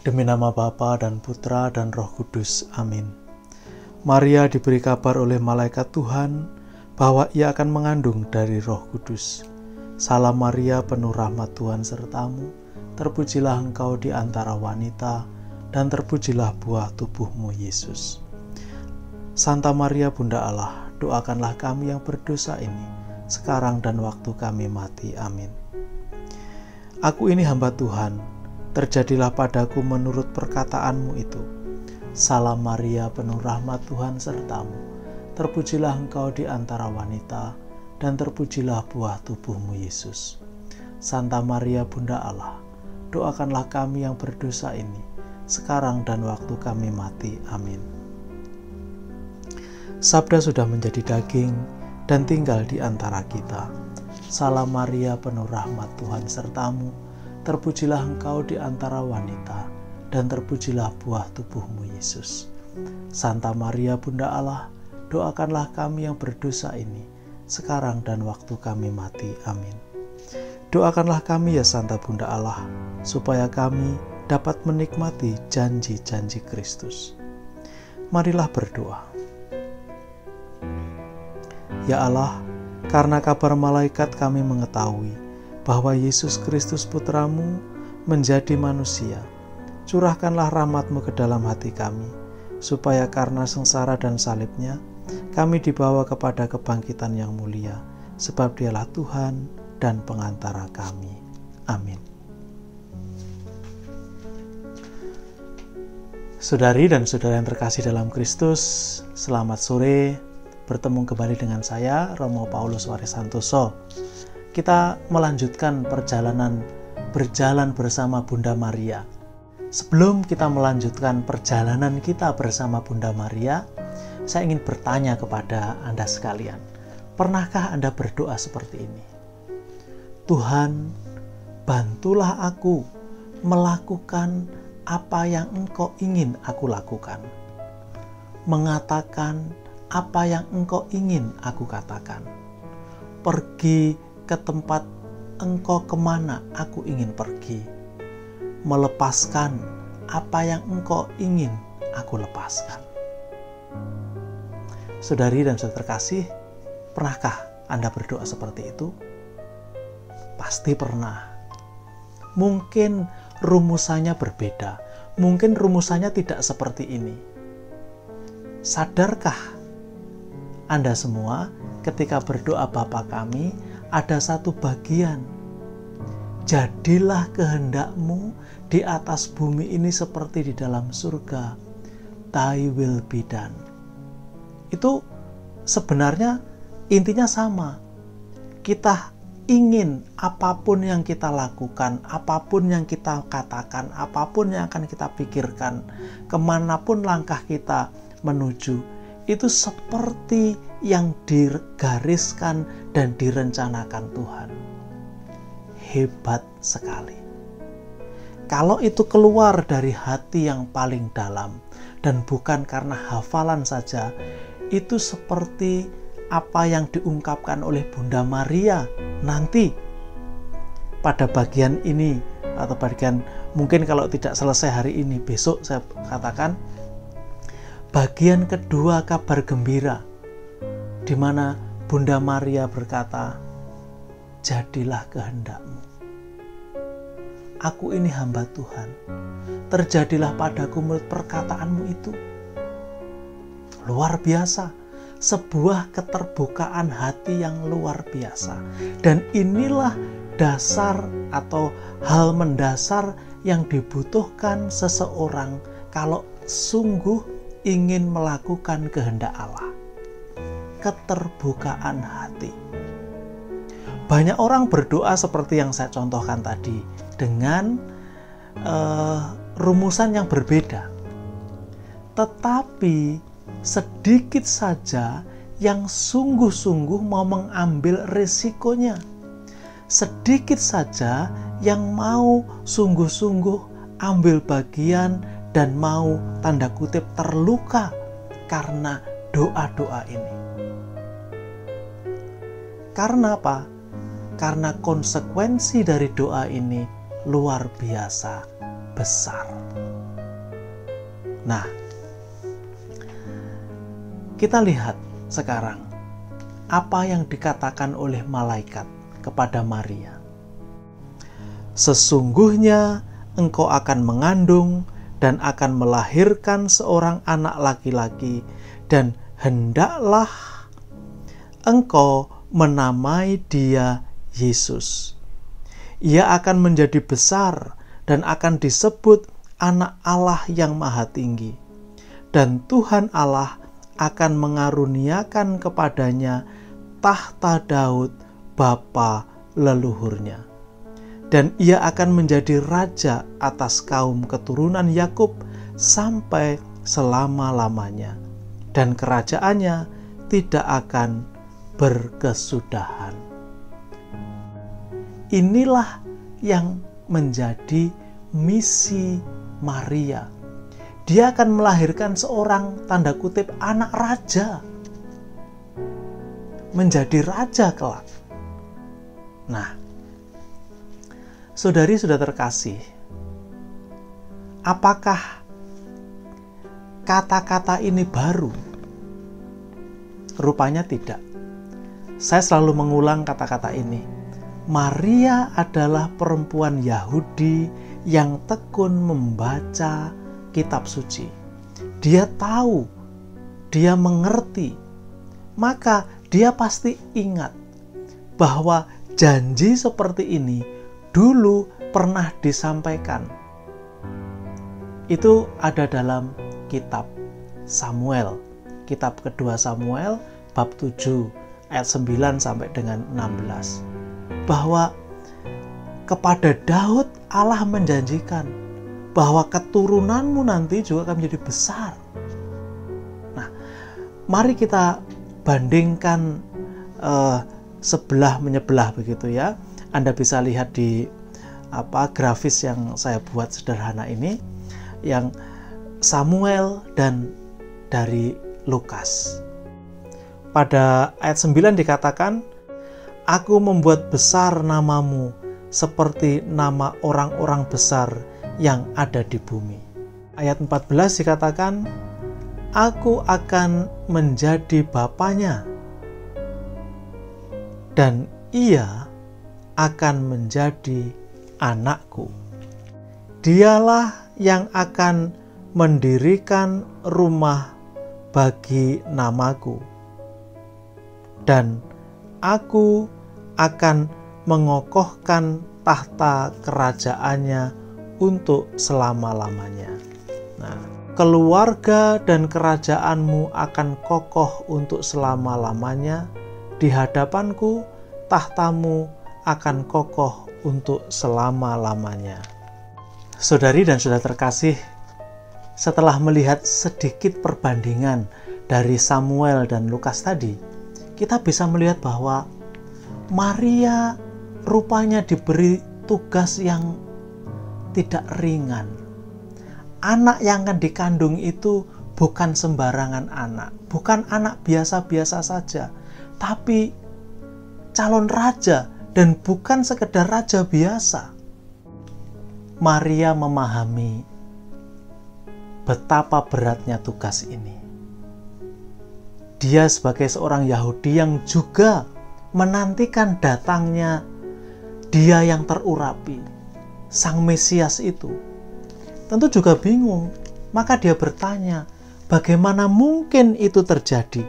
Demi nama Bapa dan Putra dan Roh Kudus. Amin. Maria diberi kabar oleh malaikat Tuhan bahwa ia akan mengandung dari Roh Kudus. Salam Maria, penuh rahmat Tuhan sertamu, terpujilah engkau di antara wanita, dan terpujilah buah tubuhmu Yesus. Santa Maria Bunda Allah, doakanlah kami yang berdosa ini, sekarang dan waktu kami mati. Amin. Aku ini hamba Tuhan, terjadilah padaku menurut perkataanmu itu. Salam Maria, penuh rahmat Tuhan sertamu, terpujilah engkau di antara wanita, dan terpujilah buah tubuhmu Yesus. Santa Maria Bunda Allah, doakanlah kami yang berdosa ini, sekarang dan waktu kami mati. Amin. Sabda sudah menjadi daging dan tinggal di antara kita. Salam Maria, penuh rahmat Tuhan sertamu, terpujilah engkau di antara wanita, dan terpujilah buah tubuhmu Yesus. Santa Maria Bunda Allah, doakanlah kami yang berdosa ini, sekarang dan waktu kami mati. Amin. Doakanlah kami ya Santa Bunda Allah, supaya kami dapat menikmati janji-janji Kristus. Marilah berdoa. Ya Allah, karena kabar malaikat kami mengetahui bahwa Yesus Kristus Putramu menjadi manusia. Curahkanlah rahmat-Mu ke dalam hati kami, supaya karena sengsara dan salibnya, kami dibawa kepada kebangkitan yang mulia, sebab Dialah Tuhan dan pengantara kami. Amin. Saudari dan saudara yang terkasih dalam Kristus, selamat sore. Bertemu kembali dengan saya, Romo Paulus Warisantoso. Kita melanjutkan perjalanan berjalan bersama Bunda Maria. Sebelum kita melanjutkan perjalanan kita bersama Bunda Maria, saya ingin bertanya kepada Anda sekalian. Pernahkah Anda berdoa seperti ini? Tuhan, bantulah aku melakukan apa yang Engkau ingin aku lakukan. Mengatakan apa yang Engkau ingin aku katakan. Pergi ke tempat Engkau kemana aku ingin pergi. Melepaskan apa yang Engkau ingin aku lepaskan. Saudari dan saudara terkasih, pernahkah Anda berdoa seperti itu? Pasti pernah. Mungkin rumusannya berbeda. Mungkin rumusannya tidak seperti ini. Sadarkah Anda semua ketika berdoa Bapa kami, ada satu bagian, jadilah kehendak-Mu di atas bumi ini seperti di dalam surga. Thy will be done. Itu sebenarnya intinya sama. Kita ingin apapun yang kita lakukan, apapun yang kita katakan, apapun yang akan kita pikirkan, kemanapun langkah kita menuju, itu seperti yang digariskan dan direncanakan Tuhan. Hebat sekali. Kalau itu keluar dari hati yang paling dalam dan bukan karena hafalan saja, itu seperti apa yang diungkapkan oleh Bunda Maria nanti pada bagian ini, atau bagian mungkin kalau tidak selesai hari ini, besok saya katakan bagian kedua kabar gembira, di mana Bunda Maria berkata, jadilah kehendak-Mu. Aku ini hamba Tuhan, terjadilah padaku menurut perkataan-Mu itu. Luar biasa, sebuah keterbukaan hati yang luar biasa. Dan inilah dasar atau hal mendasar yang dibutuhkan seseorang kalau sungguh ingin melakukan kehendak Allah. Keterbukaan hati. Banyak orang berdoa seperti yang saya contohkan tadi, dengan rumusan yang berbeda. Tetapi sedikit saja yang sungguh-sungguh mau mengambil risikonya. Sedikit saja yang mau sungguh-sungguh ambil bagian dan mau tanda kutip terluka karena doa-doa ini. Karena apa? Karena konsekuensi dari doa ini luar biasa besar. Nah, kita lihat sekarang apa yang dikatakan oleh malaikat kepada Maria. Sesungguhnya engkau akan mengandung dan akan melahirkan seorang anak laki-laki, dan hendaklah engkau menamai dia Yesus. Ia akan menjadi besar dan akan disebut Anak Allah yang Maha Tinggi. Dan Tuhan Allah akan mengaruniakan kepadanya tahta Daud bapa leluhurnya. Dan ia akan menjadi raja atas kaum keturunan Yakub sampai selama-lamanya. Dan kerajaannya tidak akan berkesudahan. Inilah yang menjadi misi Maria. Dia akan melahirkan seorang, tanda kutip, anak raja. Menjadi raja kelak. Nah, saudari sudah terkasih, apakah kata-kata ini baru? Rupanya tidak. Saya selalu mengulang kata-kata ini. Maria adalah perempuan Yahudi yang tekun membaca kitab suci. Dia tahu, dia mengerti, maka dia pasti ingat bahwa janji seperti ini dulu pernah disampaikan. Itu ada dalam kitab Samuel, kitab kedua Samuel bab 7 ayat 9 sampai dengan 16. Bahwa kepada Daud Allah menjanjikan bahwa keturunanmu nanti juga akan menjadi besar. Nah, mari kita bandingkan sebelah menyebelah begitu ya. Anda bisa lihat di grafis yang saya buat sederhana ini, yang Samuel dan dari Lukas. Pada ayat 9 dikatakan, aku membuat besar namamu seperti nama orang-orang besar yang ada di bumi. Ayat 14 dikatakan, aku akan menjadi bapanya dan ia akan menjadi anakku. Dialah yang akan mendirikan rumah bagi namaku, dan aku akan mengokohkan tahta kerajaannya untuk selama-lamanya. Nah, keluarga dan kerajaanmu akan kokoh untuk selama-lamanya. Di hadapanku, tahtamu akan kokoh untuk selama-lamanya. Saudari dan saudara terkasih, setelah melihat sedikit perbandingan dari Samuel dan Lukas tadi, kita bisa melihat bahwa Maria rupanya diberi tugas yang tidak ringan. Anak yang akan dikandung itu bukan sembarangan anak, bukan anak biasa-biasa saja, tapi calon raja, dan bukan sekedar raja biasa. Maria memahami betapa beratnya tugas ini. Dia sebagai seorang Yahudi yang juga menantikan datangnya Dia yang terurapi, Sang Mesias itu, tentu juga bingung. Maka dia bertanya, bagaimana mungkin itu terjadi?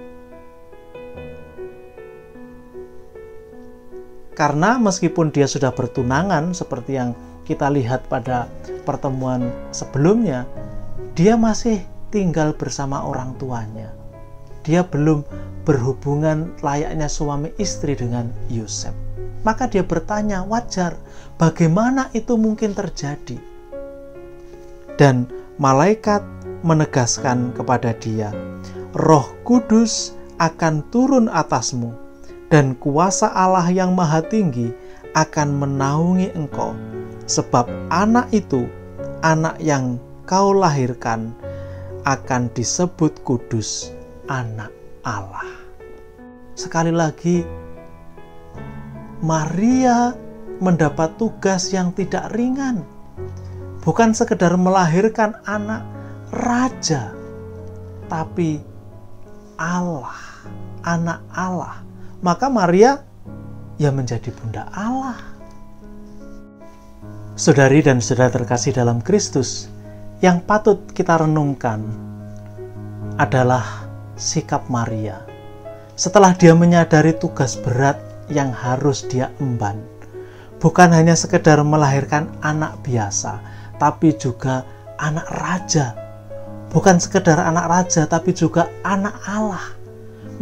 Karena meskipun dia sudah bertunangan seperti yang kita lihat pada pertemuan sebelumnya, dia masih tinggal bersama orang tuanya. Dia belum berhubungan layaknya suami istri dengan Yosef. Maka dia bertanya, wajar, bagaimana itu mungkin terjadi? Dan malaikat menegaskan kepada dia, Roh Kudus akan turun atasmu, dan kuasa Allah yang Maha Tinggi akan menaungi engkau, sebab anak itu, anak yang kau lahirkan, akan disebut kudus, anak Allah. Sekali lagi, Maria mendapat tugas yang tidak ringan. bukan sekedar melahirkan anak raja, tapi Allah, anak Allah. Maka Maria ya menjadi bunda Allah. Saudari dan saudara terkasih dalam Kristus, yang patut kita renungkan adalah sikap Maria. Setelah dia menyadari tugas berat yang harus dia emban, bukan hanya sekedar melahirkan anak biasa, tapi juga anak raja. Bukan sekedar anak raja, tapi juga anak Allah.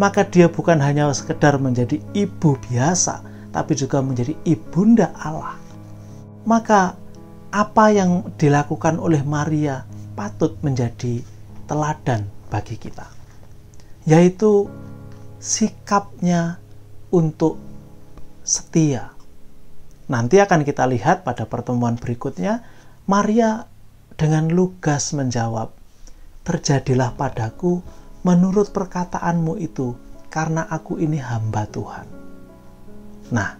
Maka dia bukan hanya sekedar menjadi ibu biasa, tapi juga menjadi ibunda Allah. Maka apa yang dilakukan oleh Maria patut menjadi teladan bagi kita, yaitu sikapnya untuk setia. Nanti akan kita lihat pada pertemuan berikutnya, Maria dengan lugas menjawab, "Terjadilah padaku menurut perkataanmu itu, karena aku ini hamba Tuhan." Nah,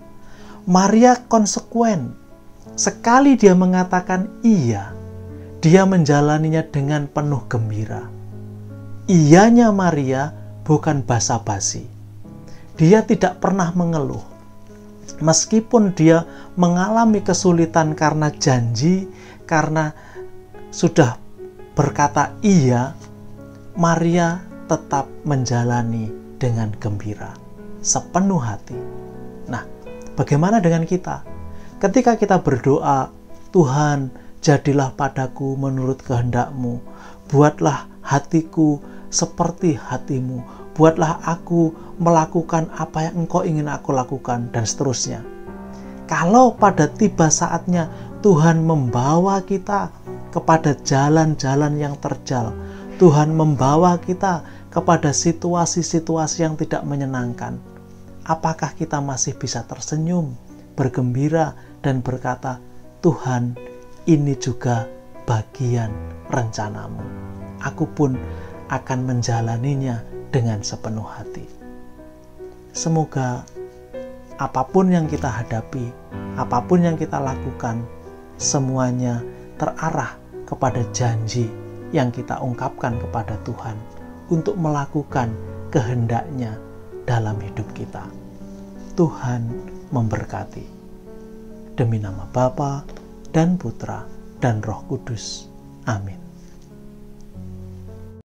Maria konsekuen. Sekali dia mengatakan iya, dia menjalaninya dengan penuh gembira. Iyanya Maria bukan basa-basi. Dia tidak pernah mengeluh. Meskipun dia mengalami kesulitan karena janji, karena sudah berkata iya, Maria tetap menjalani dengan gembira, sepenuh hati. Nah, bagaimana dengan kita? Ketika kita berdoa, "Tuhan, jadilah padaku menurut kehendak-Mu, buatlah hatiku seperti hati-Mu, buatlah aku melakukan apa yang Engkau ingin aku lakukan," dan seterusnya. Kalau pada tiba saatnya Tuhan membawa kita kepada jalan-jalan yang terjal, Tuhan membawa kita kepada situasi-situasi yang tidak menyenangkan, apakah kita masih bisa tersenyum, bergembira, dan berkata, "Tuhan, ini juga bagian rencana-Mu. Aku pun akan menjalaninya dengan sepenuh hati." Semoga apapun yang kita hadapi, apapun yang kita lakukan, semuanya terarah kepada janji yang kita ungkapkan kepada Tuhan untuk melakukan kehendak-Nya dalam hidup kita. Tuhan memberkati. Demi nama Bapa dan Putra dan Roh Kudus. Amin.